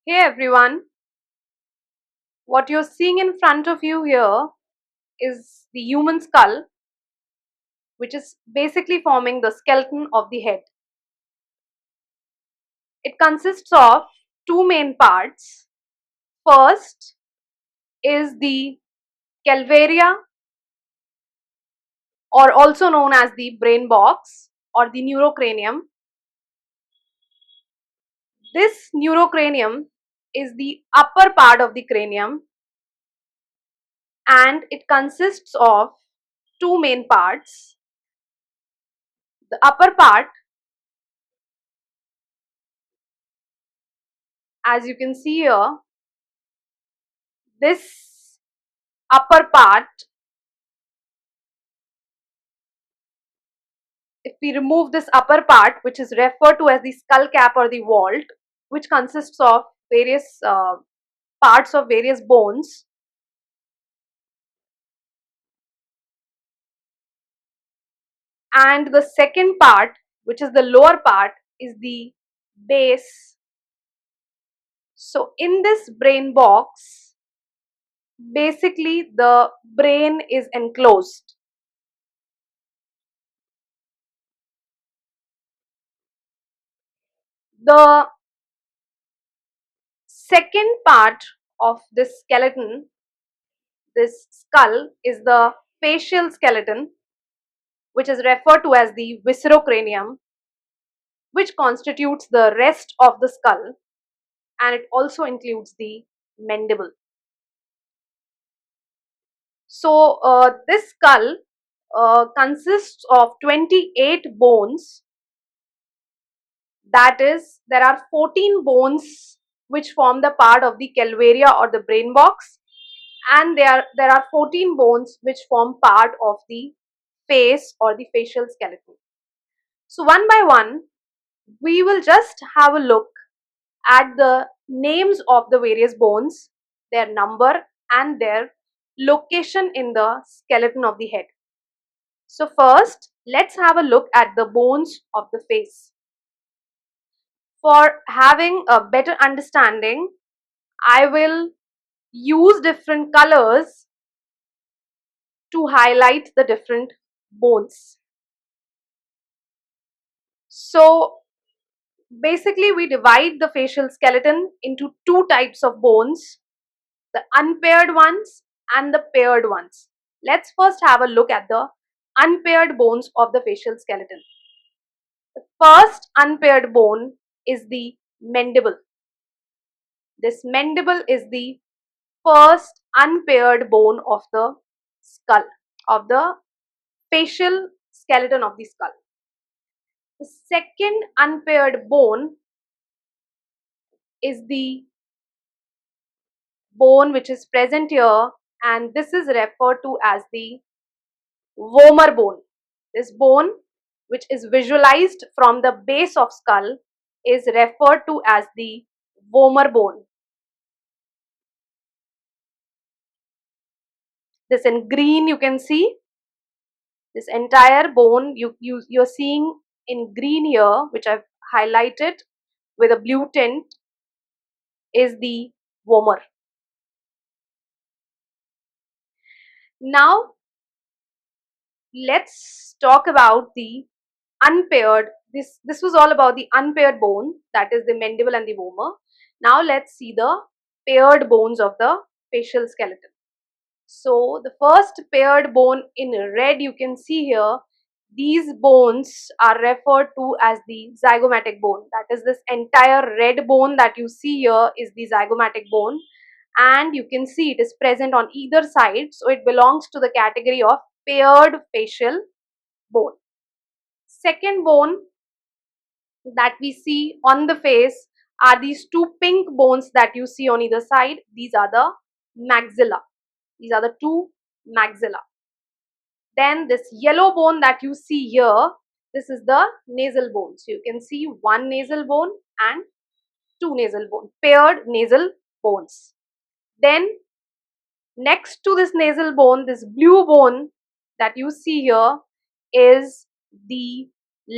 Hey everyone, what you're seeing in front of you here is the human skull, which is basically forming the skeleton of the head. It consists of two main parts. First is the calvaria, or also known as the brain box or the neurocranium. This neurocranium is the upper part of the cranium, and it consists of two main parts. The upper part, as you can see here, this upper part, if we remove this upper part, which is referred to as the skull cap or the vault, which consists of various parts of various bones, and the second part, which is the lower part, is the base. So in this brain box, basically the brain is enclosed. The second part of this skeleton, this skull, is the facial skeleton, which is referred to as the viscerocranium, which constitutes the rest of the skull, and it also includes the mandible. So this skull consists of 28 bones. That is, there are 14 bones which form the part of the calvaria or the brain box, and there are 14 bones which form part of the face or the facial skeleton. So one by one, we will just have a look at the names of the various bones, their number, and their location in the skeleton of the head. So first, let's have a look at the bones of the face. For having a better understanding, I will use different colors to highlight the different bones. So basically, we divide the facial skeleton into two types of bones, the unpaired ones and the paired ones. Let's first have a look at the unpaired bones of the facial skeleton. The first unpaired bone is the mandible. This mandible is the first unpaired bone of the skull, of the facial skeleton of the skull. The second unpaired bone is the bone which is present here, and this is referred to as the vomer bone. This bone, which is visualized from the base of skull, is referred to as the vomer bone. This in green you can see, this entire bone you're seeing in green here, which I've highlighted with a blue tint, is the vomer. Now let's talk about the unpaired. This was all about the unpaired bone, that is the mandible and the vomer. Now let's see the paired bones of the facial skeleton. So the first paired bone in red you can see here, these bones are referred to as the zygomatic bone. That is, this entire red bone that you see here is the zygomatic bone, and you can see it is present on either side, so it belongs to the category of paired facial bone. Second bone that we see on the face are these two pink bones that you see on either side. These are the maxilla. These are the two maxilla. Then this yellow bone that you see here, this is the nasal bone. So you can see one nasal bone and two nasal bone, paired nasal bones. Then next to this nasal bone, this blue bone that you see here is the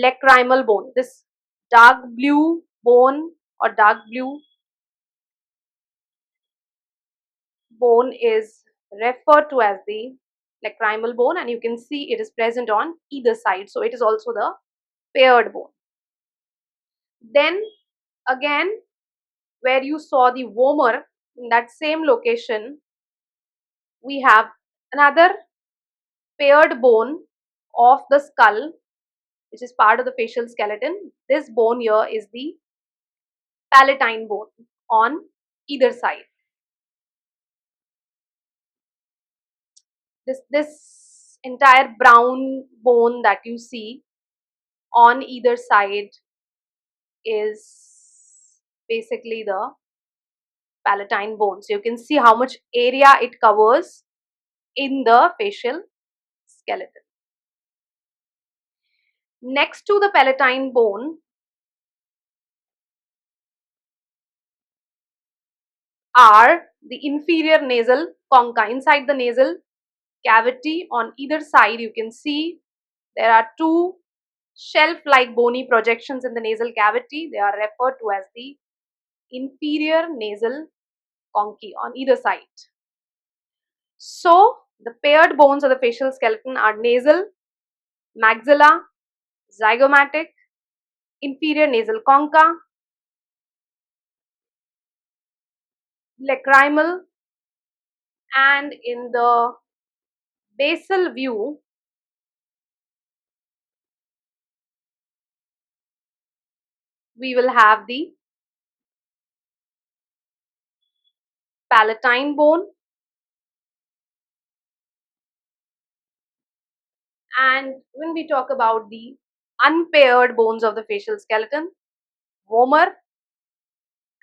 lacrimal bone. This dark blue bone or dark blue bone is referred to as the lacrimal bone, and you can see it is present on either side. So it is also the paired bone. Then again, where you saw the vomer, in that same location, we have another paired bone of the skull, which is part of the facial skeleton. This bone here is the palatine bone on either side. This entire brown bone that you see on either side is basically the palatine bone. So you can see how much area it covers in the facial skeleton. Next to the palatine bone are the inferior nasal concha. Inside the nasal cavity on either side, you can see there are two shelf-like bony projections in the nasal cavity. They are referred to as the inferior nasal conchae on either side. So the paired bones of the facial skeleton are nasal, maxilla, zygomatic, inferior nasal concha, lacrimal, and in the basal view, we will have the palatine bone, and when we talk about the unpaired bones of the facial skeleton, vomer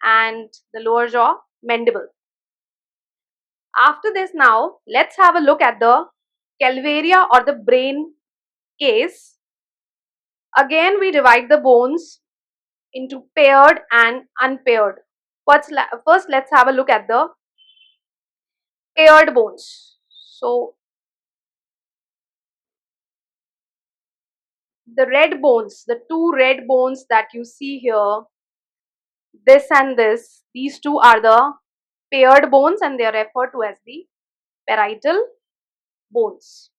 and the lower jaw, mandible. After this, now let's have a look at the calvaria or the brain case. Again, we divide the bones into paired and unpaired. First let's have a look at the paired bones. So the red bones, the two red bones that you see here, this and this, these two are the paired bones and they are referred to as the parietal bones.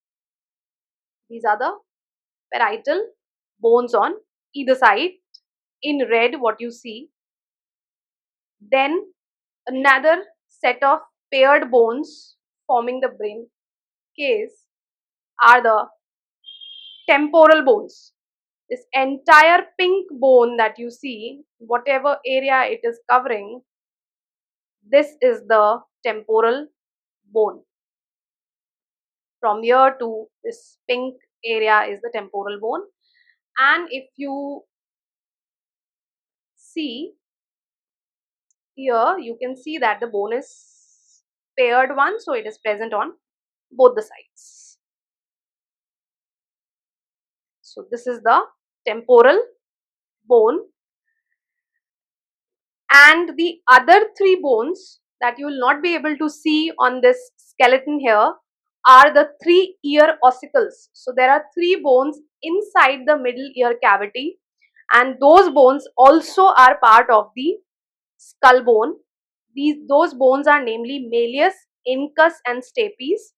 These are the parietal bones on either side. In red, what you see. Then another set of paired bones forming the brain case are the temporal bones. This entire pink bone that you see, whatever area it is covering, this is the temporal bone. From here to this pink area is the temporal bone. And if you see here, you can see that the bone is paired one, so it is present on both the sides. So this is the temporal bone, and the other three bones that you will not be able to see on this skeleton here are the three ear ossicles. So there are three bones inside the middle ear cavity, and those bones also are part of the skull bone. Those bones are namely malleus, incus and stapes.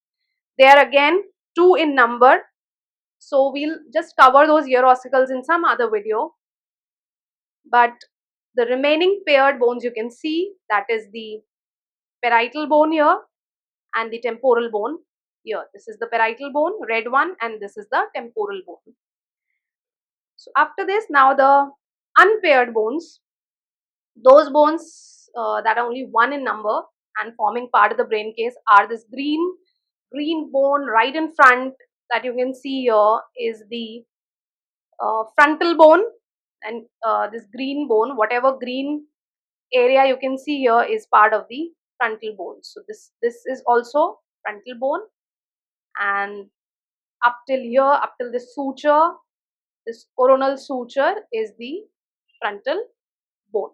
They are again two in number. So we'll just cover those ear ossicles in some other video. But the remaining paired bones you can see, that is the parietal bone here and the temporal bone here. This is the parietal bone, red one, and this is the temporal bone. So after this, now the unpaired bones, those bones that are only one in number and forming part of the brain case are this green bone right in front that you can see here is the frontal bone, and this green bone, whatever green area you can see here is part of the frontal bone. So this is also frontal bone, and up till here, up till this suture, this coronal suture is the frontal bone.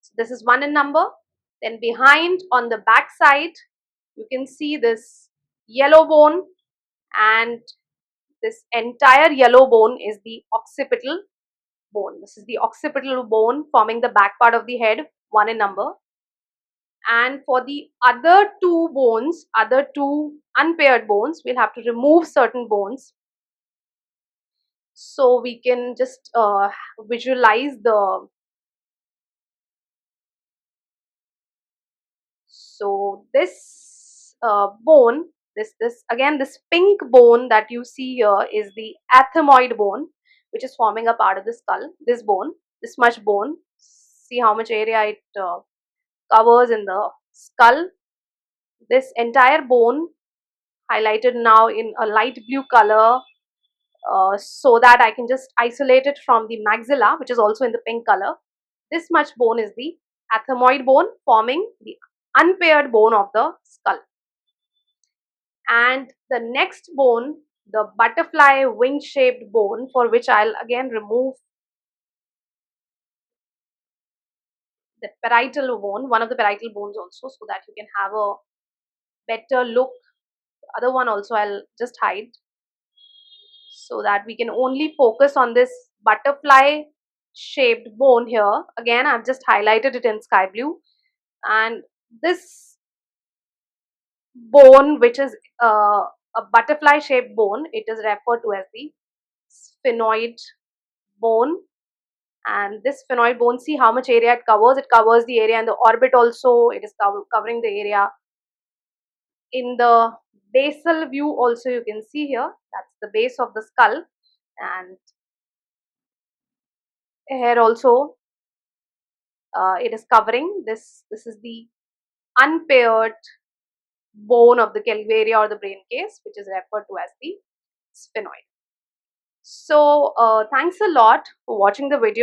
So this is one in number. Then behind on the back side, you can see this yellow bone, and this entire yellow bone is the occipital bone. This is the occipital bone forming the back part of the head, one in number. And for the other two bones, other two unpaired bones, we'll have to remove certain bones. So we can just visualize the, so this bone, this again, this pink bone that you see here is the ethmoid bone, which is forming a part of the skull. This bone, this much bone, see how much area it covers in the skull. This entire bone highlighted now in a light blue color, so that I can just isolate it from the maxilla, which is also in the pink color. This much bone is the ethmoid bone, forming the unpaired bone of the skull. And the next bone, the butterfly wing shaped bone, for which I'll again remove the parietal bone, one of the parietal bones also, so that you can have a better look. The other one also I'll just hide, so that we can only focus on this butterfly shaped bone here. Again, I've just highlighted it in sky blue. And this bone, which is a butterfly shaped bone, it is referred to as the sphenoid bone. And this sphenoid bone, see how much area it covers. It covers the area in the orbit also. It is covering the area in the basal view also. You can see here, that's the base of the skull. And here also it is covering this. This is the unpaired bone of the calvaria or the brain case, which is referred to as the sphenoid. So thanks a lot for watching the video.